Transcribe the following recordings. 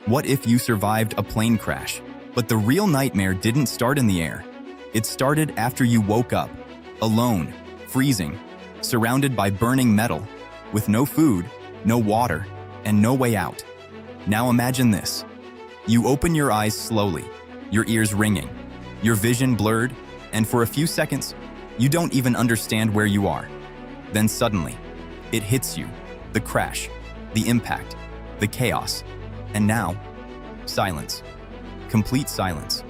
What if you survived a plane crash? But the real nightmare didn't start in the air. It started after you woke up, alone, freezing, surrounded by burning metal, with no food, no water, and no way out. Now imagine this. You open your eyes slowly, your ears ringing, your vision blurred, and for a few seconds, you don't even understand where you are. Then suddenly, it hits you, the crash, the impact, the chaos, and now, silence. Complete silence.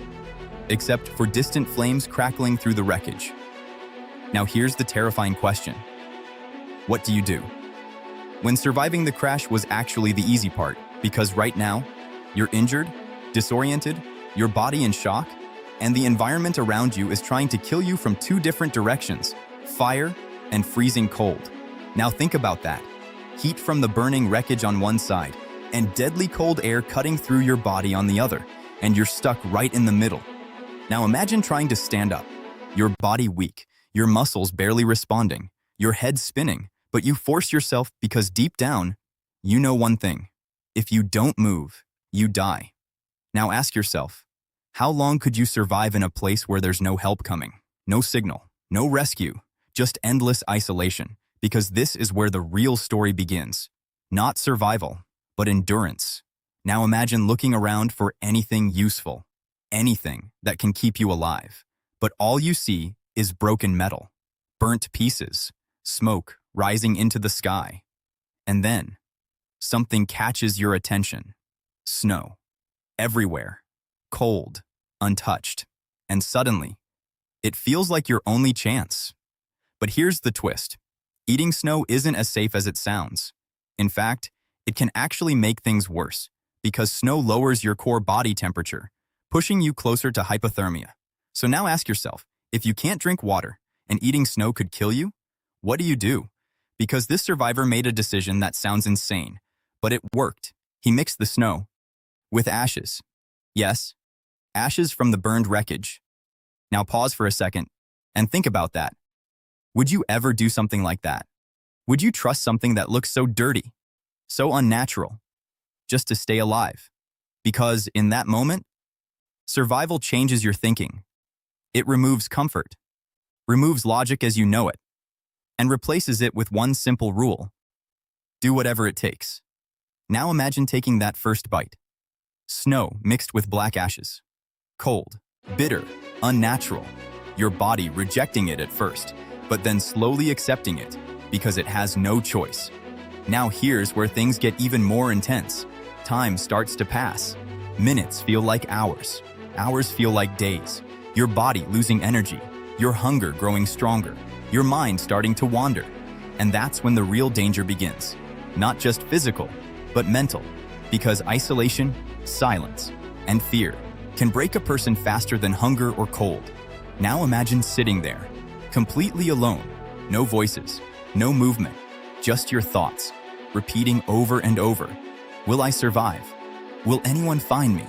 Except for distant flames crackling through the wreckage. Now here's the terrifying question. What do you do? When surviving the crash was actually the easy part, because right now, you're injured, disoriented, your body in shock, and the environment around you is trying to kill you from two different directions, fire and freezing cold. Now think about that. Heat from the burning wreckage on one side, and deadly cold air cutting through your body on the other, and you're stuck right in the middle. Now imagine trying to stand up, your body weak, your muscles barely responding, your head spinning, but you force yourself because deep down, you know one thing. If you don't move, you die. Now ask yourself, how long could you survive in a place where there's no help coming, no signal, no rescue, just endless isolation? Because this is where the real story begins. Not survival, but endurance. Now imagine looking around for anything useful, anything that can keep you alive. But all you see is broken metal, burnt pieces, smoke rising into the sky. And then, something catches your attention. Snow. Everywhere. Cold. Untouched. And suddenly, it feels like your only chance. But here's the twist. Eating snow isn't as safe as it sounds. In fact, it can actually make things worse, because snow lowers your core body temperature, pushing you closer to hypothermia. So now ask yourself, if you can't drink water and eating snow could kill you, what do? Because this survivor made a decision that sounds insane, but it worked. He mixed the snow with ashes. Yes, ashes from the burned wreckage. Now pause for a second and think about that. Would you ever do something like that? Would you trust something that looks so dirty, so unnatural, just to stay alive? Because in that moment, survival changes your thinking. It removes comfort, removes logic as you know it, and replaces it with one simple rule. Do whatever it takes. Now imagine taking that first bite. Snow mixed with black ashes. Cold, bitter, unnatural. Your body rejecting it at first, but then slowly accepting it because it has no choice. Now here's where things get even more intense. Time starts to pass. Minutes feel like hours. Hours feel like days. Your body losing energy. Your hunger growing stronger. Your mind starting to wander. And that's when the real danger begins. Not just physical, but mental. Because isolation, silence, and fear can break a person faster than hunger or cold. Now imagine sitting there, completely alone. No voices, no movement, just your thoughts, repeating over and over. Will I survive? Will anyone find me?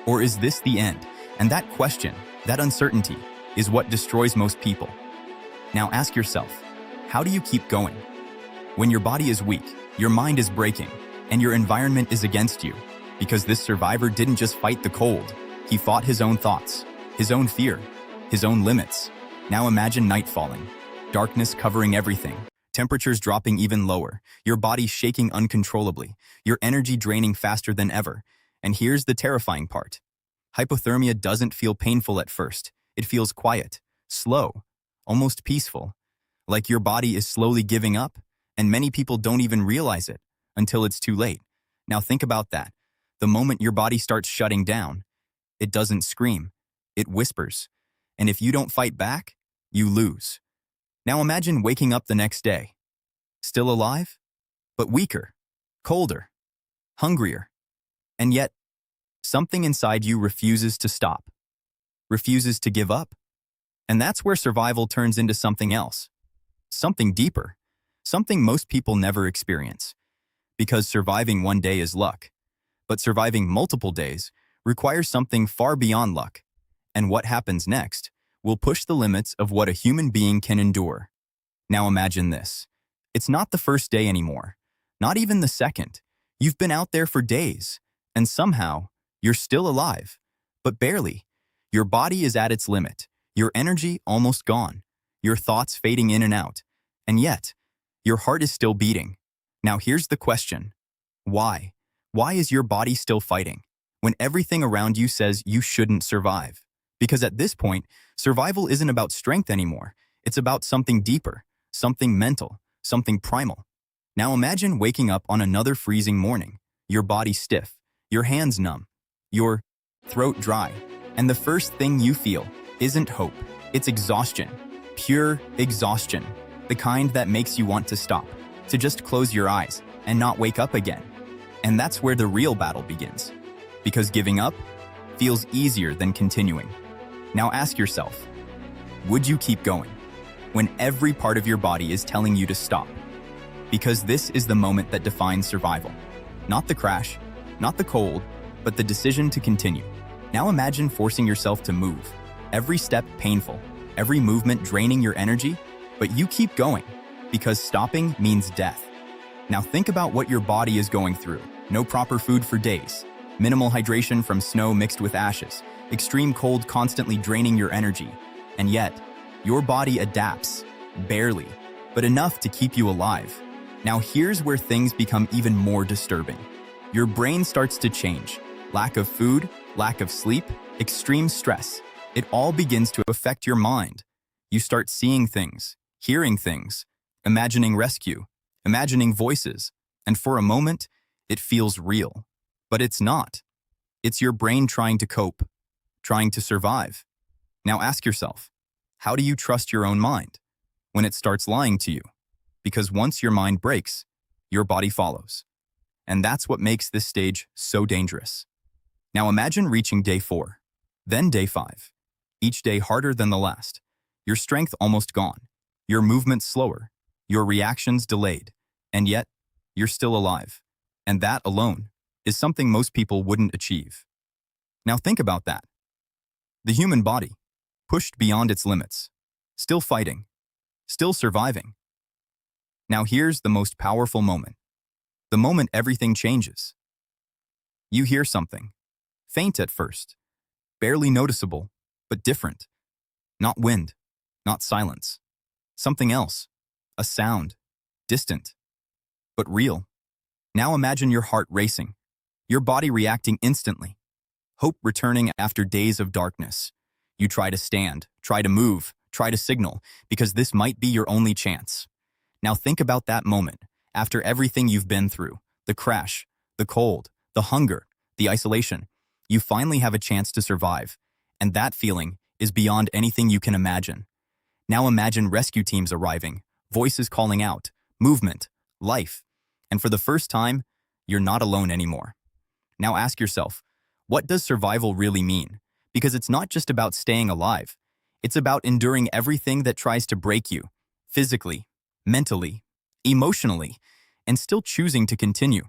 Or is this the end? And that question, that uncertainty, is what destroys most people. Now ask yourself, how do you keep going? When your body is weak, your mind is breaking, and your environment is against you, because this survivor didn't just fight the cold, he fought his own thoughts, his own fear, his own limits. Now imagine night falling, darkness covering everything, temperatures dropping even lower, your body shaking uncontrollably, your energy draining faster than ever. And here's the terrifying part. Hypothermia doesn't feel painful at first. It feels quiet, slow, almost peaceful, like your body is slowly giving up, and many people don't even realize it until it's too late. Now think about that. The moment your body starts shutting down, it doesn't scream, it whispers. And if you don't fight back, you lose. Now imagine waking up the next day, still alive, but weaker, colder, hungrier. And yet, something inside you refuses to stop, refuses to give up. And that's where survival turns into something else, something deeper, something most people never experience. Because surviving one day is luck, but surviving multiple days requires something far beyond luck. And what happens next will push the limits of what a human being can endure. Now imagine this. It's not the first day anymore, not even the second. You've been out there for days, And somehow, you're still alive, but barely. Your body is at its limit, your energy almost gone, your thoughts fading in and out, and yet, your heart is still beating. Now here's the question. Why? Why is your body still fighting when everything around you says you shouldn't survive? Because at this point, survival isn't about strength anymore. It's about something deeper, something mental, something primal. Now imagine waking up on another freezing morning, your body stiff, your hands numb, your throat dry, and the first thing you feel isn't hope, it's exhaustion, pure exhaustion, the kind that makes you want to stop, to just close your eyes and not wake up again. And that's where the real battle begins, because giving up feels easier than continuing. Now ask yourself, would you keep going when every part of your body is telling you to stop? Because this is the moment that defines survival. Not the crash, not the cold, but the decision to continue. Now imagine forcing yourself to move. Every step painful, every movement draining your energy, but you keep going because stopping means death. Now think about what your body is going through. No proper food for days, minimal hydration from snow mixed with ashes, extreme cold constantly draining your energy, and yet, your body adapts, barely, but enough to keep you alive. Now here's where things become even more disturbing. Your brain starts to change. Lack of food, lack of sleep, extreme stress. It all begins to affect your mind. You start seeing things, hearing things, imagining rescue, imagining voices, and for a moment, it feels real. But it's not. It's your brain trying to cope, trying to survive. Now ask yourself, how do you trust your own mind when it starts lying to you? Because once your mind breaks, your body follows. And that's what makes this stage so dangerous. Now imagine reaching day 4, then day 5. Each day harder than the last. Your strength almost gone, your movements slower, your reactions delayed, and yet, you're still alive. And that alone is something most people wouldn't achieve. Now think about that. The human body, pushed beyond its limits, still fighting, still surviving. Now here's the most powerful moment. The moment everything changes. You hear something, faint at first, barely noticeable, but different. Not wind, not silence. Something else, a sound, distant, but real. Now imagine your heart racing, your body reacting instantly, hope returning after days of darkness. You try to stand, try to move, try to signal, because this might be your only chance. Now think about that moment, after everything you've been through, the crash, the cold, the hunger, the isolation. You finally have a chance to survive, and that feeling is beyond anything you can imagine. Now imagine rescue teams arriving, voices calling out, movement, life, and for the first time, you're not alone anymore. Now ask yourself, what does survival really mean? Because it's not just about staying alive. It's about enduring everything that tries to break you, physically, mentally, emotionally, and still choosing to continue.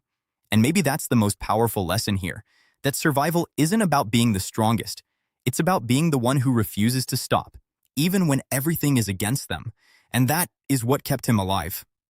And maybe that's the most powerful lesson here, that survival isn't about being the strongest. It's about being the one who refuses to stop, even when everything is against them. And that is what kept him alive.